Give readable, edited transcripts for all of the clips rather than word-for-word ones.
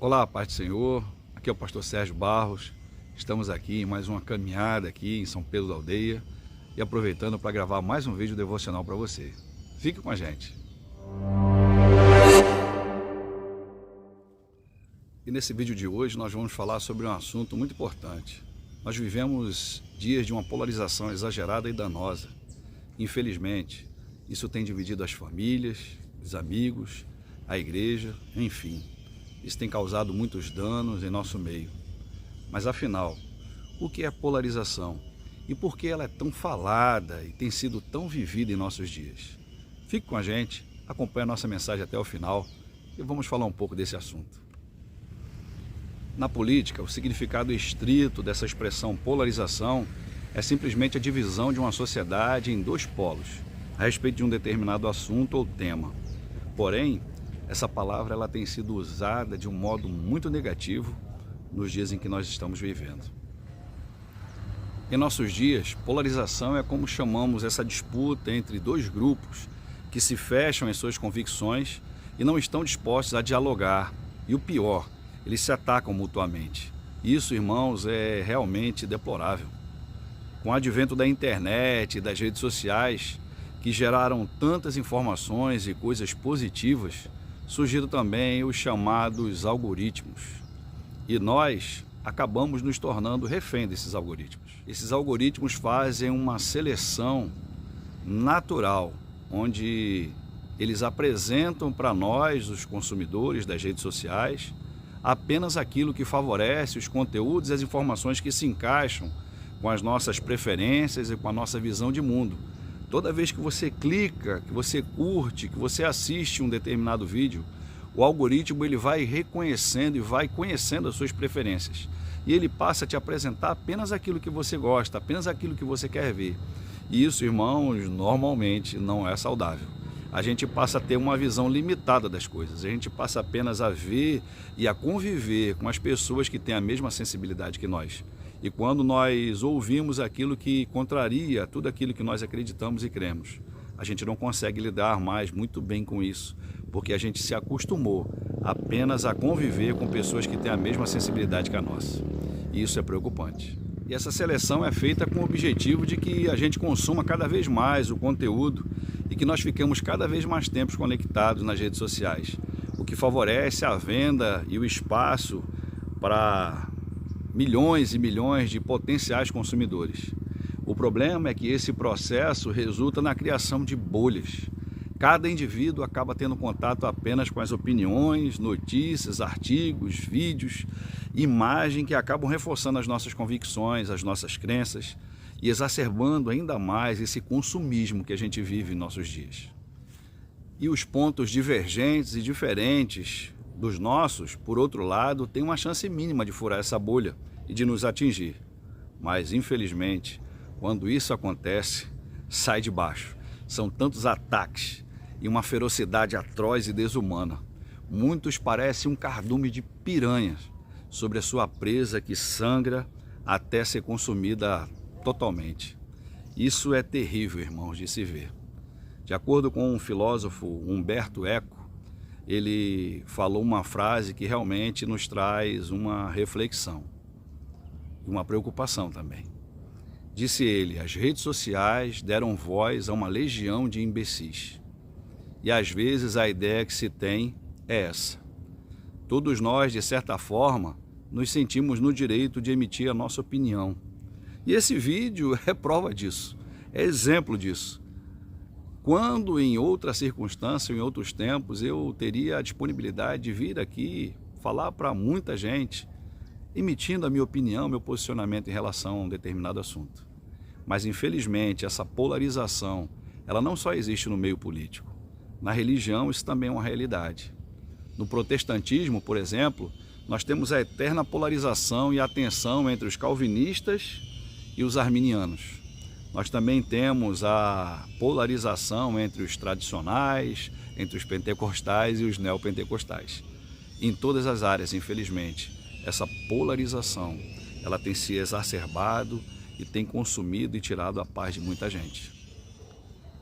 Olá, paz do Senhor, aqui é o pastor Sérgio Barros, estamos aqui em mais uma caminhada aqui em São Pedro da Aldeia e aproveitando para gravar mais um vídeo devocional para você. Fique com a gente. E nesse vídeo de hoje nós vamos falar sobre um assunto muito importante. Nós vivemos dias de uma polarização exagerada e danosa. Infelizmente, isso tem dividido as famílias, os amigos, a igreja, enfim. Isso tem causado muitos danos em nosso meio. Mas afinal, o que é polarização? E por que ela é tão falada e tem sido tão vivida em nossos dias? Fique com a gente, acompanhe a nossa mensagem até o final e vamos falar um pouco desse assunto. Na política, o significado estrito dessa expressão polarização é simplesmente a divisão de uma sociedade em dois polos, a respeito de um determinado assunto ou tema. Porém, essa palavra ela tem sido usada de um modo muito negativo nos dias em que nós estamos vivendo. Em nossos dias, polarização é como chamamos essa disputa entre dois grupos que se fecham em suas convicções e não estão dispostos a dialogar. E o pior, eles se atacam mutuamente. Isso, irmãos, é realmente deplorável. Com o advento da internet e das redes sociais, que geraram tantas informações e coisas positivas, surgiram também os chamados algoritmos. E nós acabamos nos tornando refém desses algoritmos. Esses algoritmos fazem uma seleção natural, onde eles apresentam para nós, os consumidores das redes sociais, apenas aquilo que favorece os conteúdos e as informações que se encaixam com as nossas preferências e com a nossa visão de mundo. Toda vez que você clica, que você curte, que você assiste um determinado vídeo, o algoritmo ele vai reconhecendo e vai conhecendo as suas preferências. E ele passa a te apresentar apenas aquilo que você gosta, apenas aquilo que você quer ver. E isso, irmãos, normalmente não é saudável. A gente passa a ter uma visão limitada das coisas. A gente passa apenas a ver e a conviver com as pessoas que têm a mesma sensibilidade que nós. E quando nós ouvimos aquilo que contraria tudo aquilo que nós acreditamos e cremos, a gente não consegue lidar mais muito bem com isso, porque a gente se acostumou apenas a conviver com pessoas que têm a mesma sensibilidade que a nossa. E isso é preocupante. E essa seleção é feita com o objetivo de que a gente consuma cada vez mais o conteúdo e que nós fiquemos cada vez mais tempos conectados nas redes sociais, o que favorece a venda e o espaço para milhões e milhões de potenciais consumidores. O problema é que esse processo resulta na criação de bolhas. Cada indivíduo acaba tendo contato apenas com as opiniões, notícias, artigos, vídeos, imagens que acabam reforçando as nossas convicções, as nossas crenças e exacerbando ainda mais esse consumismo que a gente vive em nossos dias. E os pontos divergentes e diferentes dos nossos, por outro lado, têm uma chance mínima de furar essa bolha e de nos atingir. Mas, infelizmente, quando isso acontece, sai de baixo. São tantos ataques e uma ferocidade atroz e desumana. Muitos parecem um cardume de piranhas sobre a sua presa que sangra até ser consumida totalmente. Isso é terrível, irmãos, de se ver. De acordo com o filósofo Humberto Eco, ele falou uma frase que realmente nos traz uma reflexão e uma preocupação também. Disse ele: as redes sociais deram voz a uma legião de imbecis. E às vezes a ideia que se tem é essa. Todos nós, de certa forma, nos sentimos no direito de emitir a nossa opinião. E esse vídeo é prova disso, é exemplo disso. Quando em outra circunstância, em outros tempos, eu teria a disponibilidade de vir aqui falar para muita gente, emitindo a minha opinião, meu posicionamento em relação a um determinado assunto. Mas infelizmente essa polarização, ela não só existe no meio político. Na religião isso também é uma realidade. No protestantismo, por exemplo, nós temos a eterna polarização e a tensão entre os calvinistas e os arminianos. Nós também temos a polarização entre os tradicionais, entre os pentecostais e os neopentecostais. Em todas as áreas, infelizmente, essa polarização, ela tem se exacerbado e tem consumido e tirado a paz de muita gente.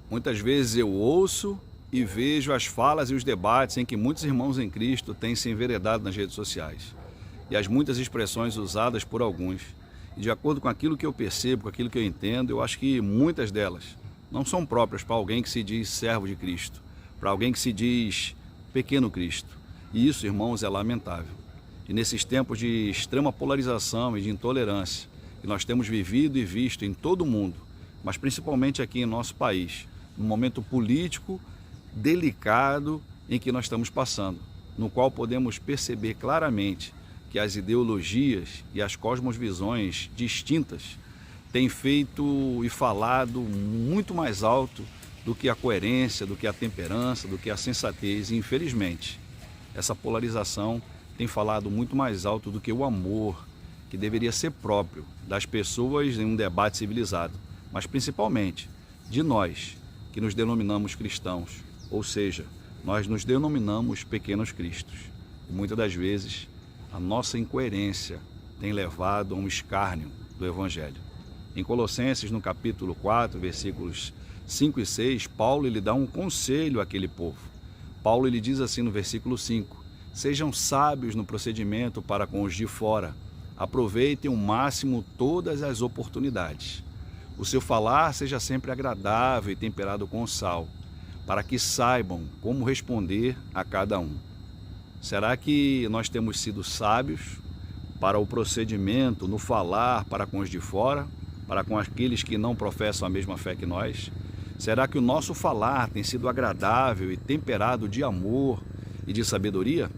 Muitas vezes eu ouço e vejo as falas e os debates em que muitos irmãos em Cristo têm se enveredado nas redes sociais e as muitas expressões usadas por alguns. E de acordo com aquilo que eu percebo, com aquilo que eu entendo, eu acho que muitas delas não são próprias para alguém que se diz servo de Cristo, para alguém que se diz pequeno Cristo. E isso, irmãos, é lamentável. E nesses tempos de extrema polarização e de intolerância que nós temos vivido e visto em todo o mundo, mas principalmente aqui em nosso país, num momento político delicado em que nós estamos passando, no qual podemos perceber claramente que as ideologias e as cosmovisões distintas têm feito e falado muito mais alto do que a coerência, do que a temperança, do que a sensatez. E, infelizmente, essa polarização tem falado muito mais alto do que o amor, que deveria ser próprio das pessoas em um debate civilizado, mas principalmente de nós, que nos denominamos cristãos, ou seja, nós nos denominamos pequenos cristos. E muitas das vezes a nossa incoerência tem levado a um escárnio do Evangelho. Em Colossenses, no capítulo 4, versículos 5 e 6, Paulo ele dá um conselho àquele povo. Paulo ele diz assim no versículo 5, sejam sábios no procedimento para com os de fora, aproveitem ao máximo todas as oportunidades. O seu falar seja sempre agradável e temperado com sal, para que saibam como responder a cada um. Será que nós temos sido sábios para o procedimento, no falar para com os de fora, para com aqueles que não professam a mesma fé que nós? Será que o nosso falar tem sido agradável e temperado de amor e de sabedoria?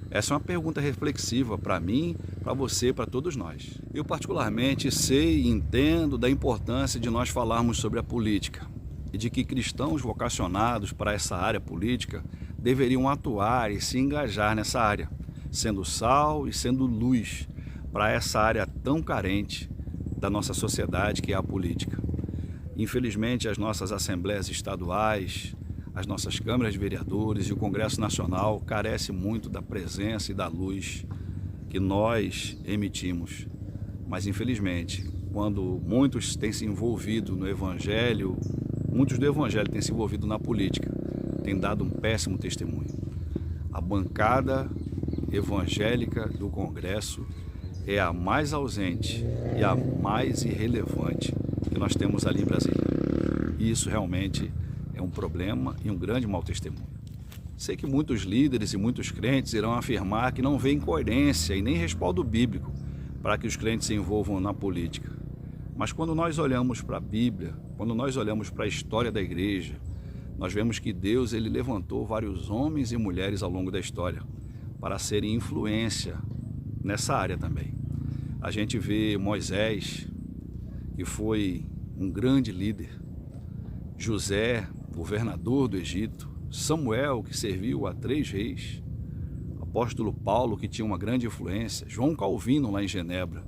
Essa é uma pergunta reflexiva para mim, para você, para todos nós. Eu particularmente sei e entendo da importância de nós falarmos sobre a política e de que cristãos vocacionados para essa área política deveriam atuar e se engajar nessa área, sendo sal e sendo luz para essa área tão carente da nossa sociedade que é a política. Infelizmente, as nossas assembleias estaduais, as nossas câmaras de vereadores e o Congresso Nacional carecem muito da presença e da luz que nós emitimos. Mas, infelizmente, quando muitos têm se envolvido no Evangelho, muitos do Evangelho têm se envolvido na política, têm dado um péssimo testemunho. A bancada evangélica do Congresso é a mais ausente e a mais irrelevante que nós temos ali em Brasília. E isso realmente é um problema e um grande mau testemunho. Sei que muitos líderes e muitos crentes irão afirmar que não vêem coerência e nem respaldo bíblico para que os crentes se envolvam na política. Mas quando nós olhamos para a Bíblia, quando nós olhamos para a história da igreja, nós vemos que Deus ele levantou vários homens e mulheres ao longo da história para serem influência nessa área também. A gente vê Moisés, que foi um grande líder, José, governador do Egito, Samuel, que serviu a 3 reis, apóstolo Paulo, que tinha uma grande influência, João Calvino lá em Genebra,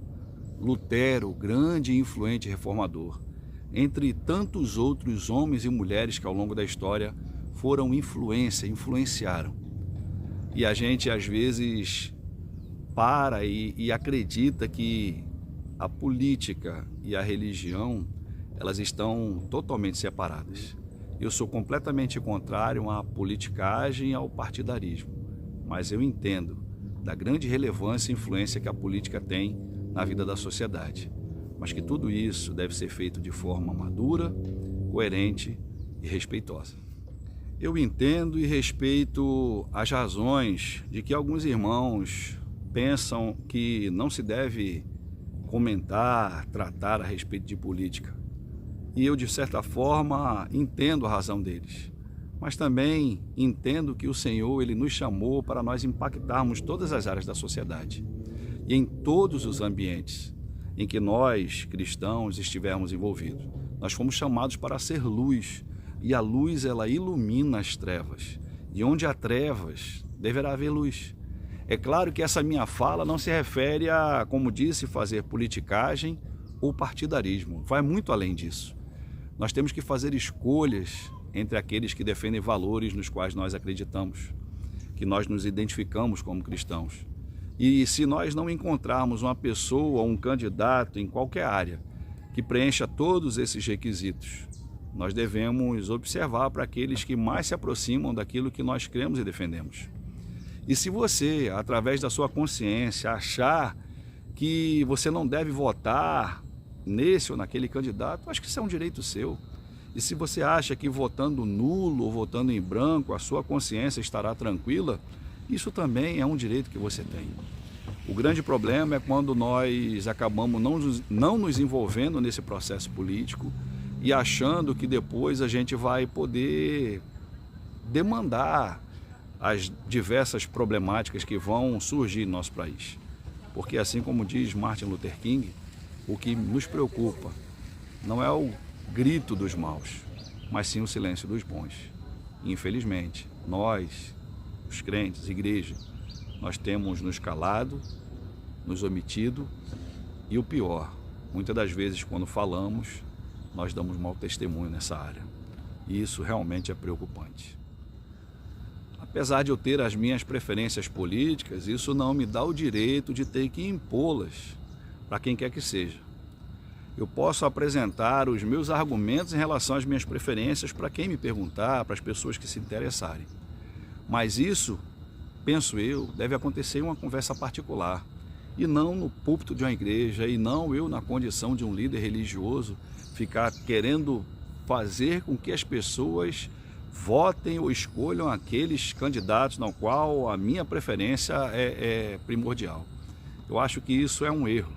Lutero, grande e influente reformador, entre tantos outros homens e mulheres que ao longo da história foram influenciaram. E a gente às vezes para e acredita que a política e a religião elas estão totalmente separadas. Eu sou completamente contrário à politicagem e ao partidarismo, mas eu entendo da grande relevância e influência que a política tem na vida da sociedade, mas que tudo isso deve ser feito de forma madura, coerente e respeitosa. Eu entendo e respeito as razões de que alguns irmãos pensam que não se deve comentar, tratar a respeito de política. E eu, de certa forma, entendo a razão deles. Mas também entendo que o Senhor ele nos chamou para nós impactarmos todas as áreas da sociedade e em todos os ambientes em que nós, cristãos, estivermos envolvidos. Nós fomos chamados para ser luz, e a luz ela ilumina as trevas. E onde há trevas, deverá haver luz. É claro que essa minha fala não se refere a, como disse, fazer politicagem ou partidarismo. Vai muito além disso. Nós temos que fazer escolhas entre aqueles que defendem valores nos quais nós acreditamos, que nós nos identificamos como cristãos. E se nós não encontrarmos uma pessoa ou um candidato em qualquer área que preencha todos esses requisitos, nós devemos observar para aqueles que mais se aproximam daquilo que nós cremos e defendemos. E se você, através da sua consciência, achar que você não deve votar nesse ou naquele candidato, acho que isso é um direito seu. E se você acha que votando nulo ou votando em branco a sua consciência estará tranquila, isso também é um direito que você tem. O grande problema é quando nós acabamos não nos envolvendo nesse processo político e achando que depois a gente vai poder demandar as diversas problemáticas que vão surgir no nosso país. Porque assim como diz Martin Luther King, o que nos preocupa não é o grito dos maus, mas sim o silêncio dos bons. E, infelizmente, nós, os crentes, igreja, nós temos nos calado, nos omitido e o pior, muitas das vezes quando falamos, nós damos mau testemunho nessa área. E isso realmente é preocupante. Apesar de eu ter as minhas preferências políticas, isso não me dá o direito de ter que impô-las para quem quer que seja. Eu posso apresentar os meus argumentos em relação às minhas preferências para quem me perguntar, para as pessoas que se interessarem. Mas isso, penso eu, deve acontecer em uma conversa particular e não no púlpito de uma igreja, e não eu, na condição de um líder religioso, ficar querendo fazer com que as pessoas votem ou escolham aqueles candidatos no qual a minha preferência é primordial. Eu acho que isso é um erro.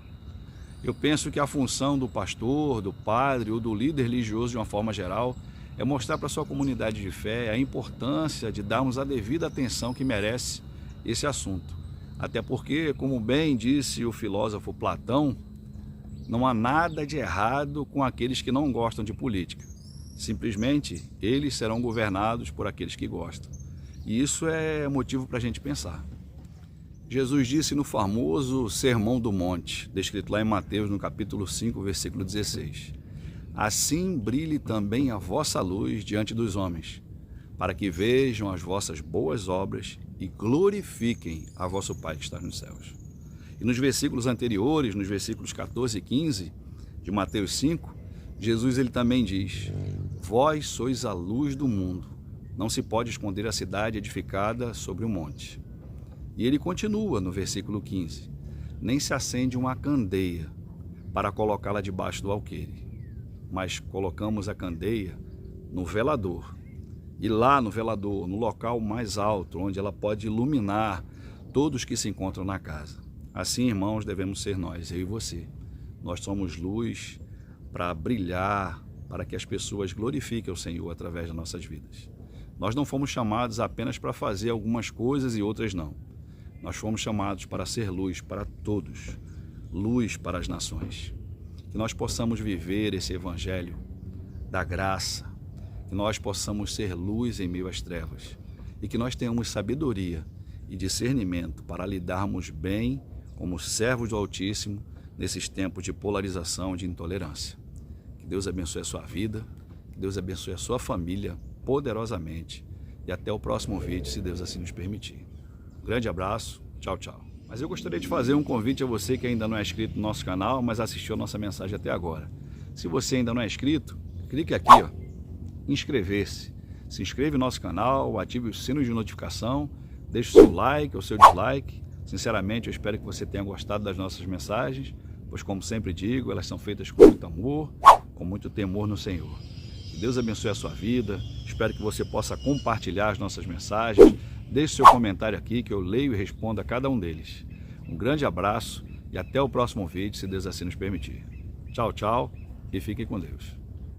Eu penso que a função do pastor, do padre ou do líder religioso de uma forma geral é mostrar para a sua comunidade de fé a importância de darmos a devida atenção que merece esse assunto. Até porque, como bem disse o filósofo Platão, não há nada de errado com aqueles que não gostam de política. Simplesmente, eles serão governados por aqueles que gostam. E isso é motivo para a gente pensar. Jesus disse no famoso Sermão do Monte, descrito lá em Mateus, no capítulo 5, versículo 16. Assim brilhe também a vossa luz diante dos homens, para que vejam as vossas boas obras e glorifiquem a vosso Pai que está nos céus. E nos versículos anteriores, nos versículos 14 e 15 de Mateus 5, Jesus ele também diz: vós sois a luz do mundo, não se pode esconder a cidade edificada sobre o monte. E ele continua no versículo 15: nem se acende uma candeia para colocá-la debaixo do alqueire, mas colocamos a candeia no velador. E lá no velador, no local mais alto, onde ela pode iluminar todos que se encontram na casa. Assim, irmãos, devemos ser nós, eu e você. Nós somos luz para brilhar, para que as pessoas glorifiquem o Senhor através das nossas vidas. Nós não fomos chamados apenas para fazer algumas coisas e outras não. Nós fomos chamados para ser luz para todos, luz para as nações. Que nós possamos viver esse evangelho da graça, que nós possamos ser luz em meio às trevas e que nós tenhamos sabedoria e discernimento para lidarmos bem como servos do Altíssimo nesses tempos de polarização e de intolerância. Que Deus abençoe a sua vida, que Deus abençoe a sua família poderosamente e até o próximo vídeo, se Deus assim nos permitir. Um grande abraço, tchau, tchau. Mas eu gostaria de fazer um convite a você que ainda não é inscrito no nosso canal, mas assistiu a nossa mensagem até agora. Se você ainda não é inscrito, clique aqui, ó, inscrever-se. Se inscreve no nosso canal, ative o sino de notificação, deixe o seu like ou seu dislike. Sinceramente, eu espero que você tenha gostado das nossas mensagens, pois como sempre digo, elas são feitas com muito amor, com muito temor no Senhor. Que Deus abençoe a sua vida, espero que você possa compartilhar as nossas mensagens, deixe seu comentário aqui que eu leio e respondo a cada um deles. Um grande abraço e até o próximo vídeo, se Deus assim nos permitir. Tchau, tchau e fiquem com Deus.